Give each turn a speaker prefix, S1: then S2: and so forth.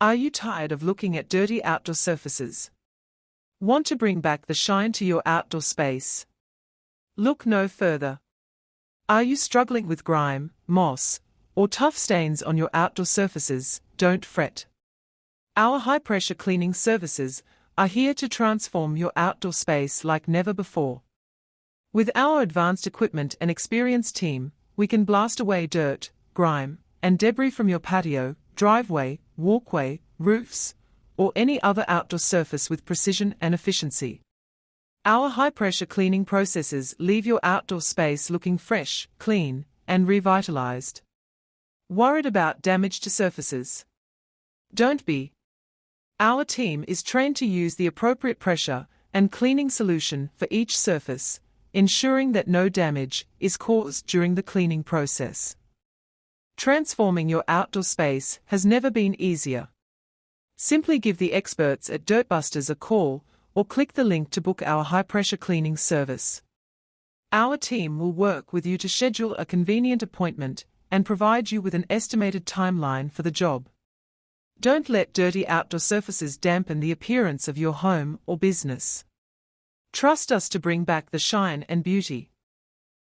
S1: Are you tired of looking at dirty outdoor surfaces? Want to bring back the shine to your outdoor space? Look no further. Are you struggling with grime, moss, or tough stains on your outdoor surfaces? Don't fret. Our high-pressure cleaning services are here to transform your outdoor space like never before. With our advanced equipment and experienced team, we can blast away dirt, grime, and debris from your patio, driveway, walkway, roofs, or any other outdoor surface with precision and efficiency. Our high-pressure cleaning processes leave your outdoor space looking fresh, clean, and revitalized. Worried about damage to surfaces? Don't be. Our team is trained to use the appropriate pressure and cleaning solution for each surface, ensuring that no damage is caused during the cleaning process. Transforming your outdoor space has never been easier. Simply give the experts at Dirtbusters a call or click the link to book our high-pressure cleaning service. Our team will work with you to schedule a convenient appointment and provide you with an estimated timeline for the job. Don't let dirty outdoor surfaces dampen the appearance of your home or business. Trust us to bring back the shine and beauty.